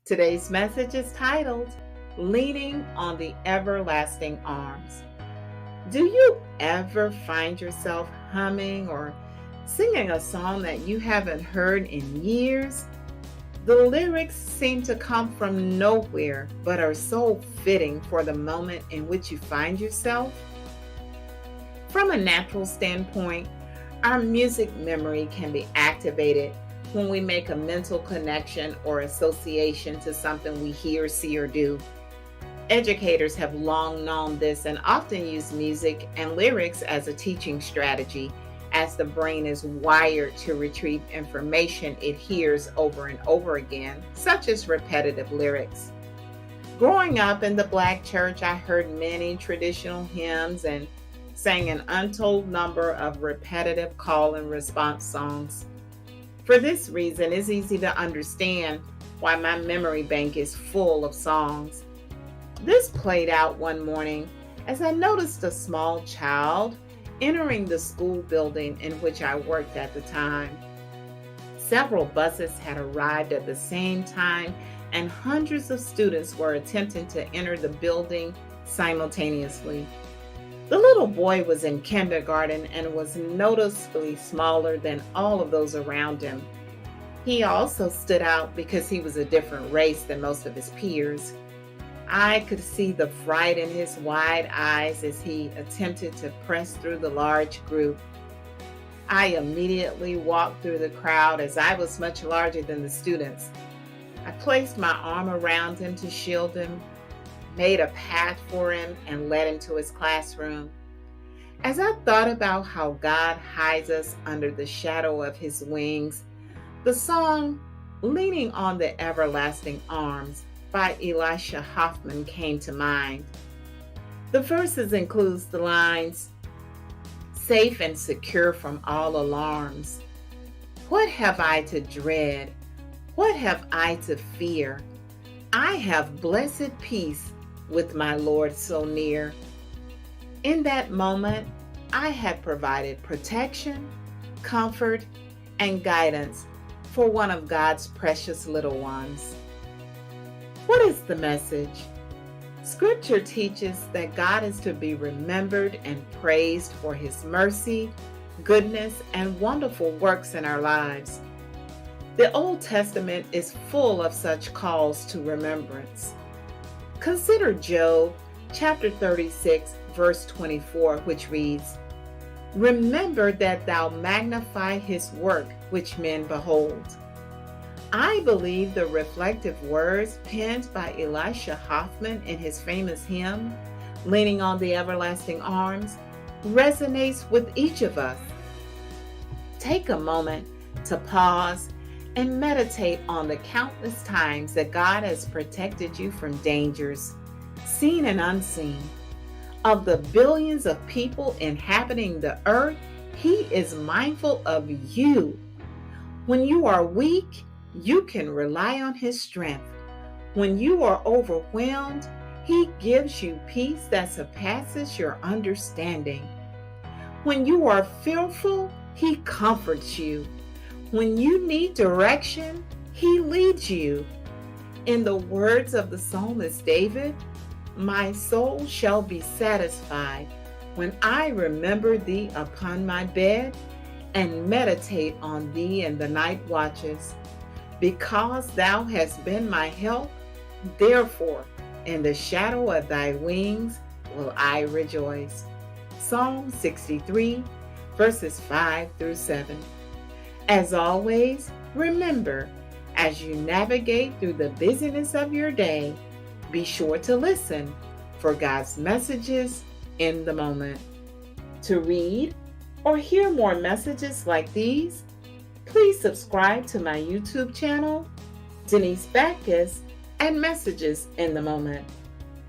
Today's message is titled, Leaning on the Everlasting Arms. Do you ever find yourself humming or singing a song that you haven't heard in years? The lyrics seem to come from nowhere, but are so fitting for the moment in which you find yourself. From a natural standpoint, our music memory can be activated when we make a mental connection or association to something we hear, see, or do. Educators have long known this and often use music and lyrics as a teaching strategy, as the brain is wired to retrieve information it hears over and over again, such as repetitive lyrics. Growing up in the Black church, I heard many traditional hymns and sang an untold number of repetitive call and response songs. For this reason, it's easy to understand why my memory bank is full of songs. This played out one morning as I noticed a small child entering the school building in which I worked at the time. Several buses had arrived at the same time, and hundreds of students were attempting to enter the building simultaneously. The little boy was in kindergarten and was noticeably smaller than all of those around him. He also stood out because he was a different race than most of his peers. I could see the fright in his wide eyes as he attempted to press through the large group. I immediately walked through the crowd as I was much larger than the students. I placed my arm around him to shield him, made a path for him, and led him to his classroom. As I thought about how God hides us under the shadow of his wings, the song Leaning on the Everlasting Arms by Elisha Hoffman came to mind. The verses includes the lines, safe and secure from all alarms. What have I to dread? What have I to fear? I have blessed peace with my Lord so near. In that moment, I had provided protection, comfort, and guidance for one of God's precious little ones. What is the message? Scripture teaches that God is to be remembered and praised for his mercy, goodness, and wonderful works in our lives. The Old Testament is full of such calls to remembrance. Consider Job chapter 36, verse 24, which reads, Remember that thou magnify his work which men behold. I believe the reflective words penned by Elisha Hoffman in his famous hymn, Leaning on the Everlasting Arms, resonates with each of us. Take a moment to pause and meditate on the countless times that God has protected you from dangers, seen and unseen. Of the billions of people inhabiting the earth, he is mindful of you. When you are weak, you can rely on his strength. When you are overwhelmed, he gives you peace that surpasses your understanding. When you are fearful, he comforts you. When you need direction, he leads you. In the words of the psalmist David, my soul shall be satisfied when I remember thee upon my bed and meditate on thee in the night watches. Because thou hast been my help, therefore in the shadow of thy wings will I rejoice. Psalm 63, verses 5 through 7. As always, remember, as you navigate through the busyness of your day, be sure to listen for God's messages in the moment. To read or hear more messages like these, please subscribe to my YouTube channel, Denise Backus, and Messages in the Moment.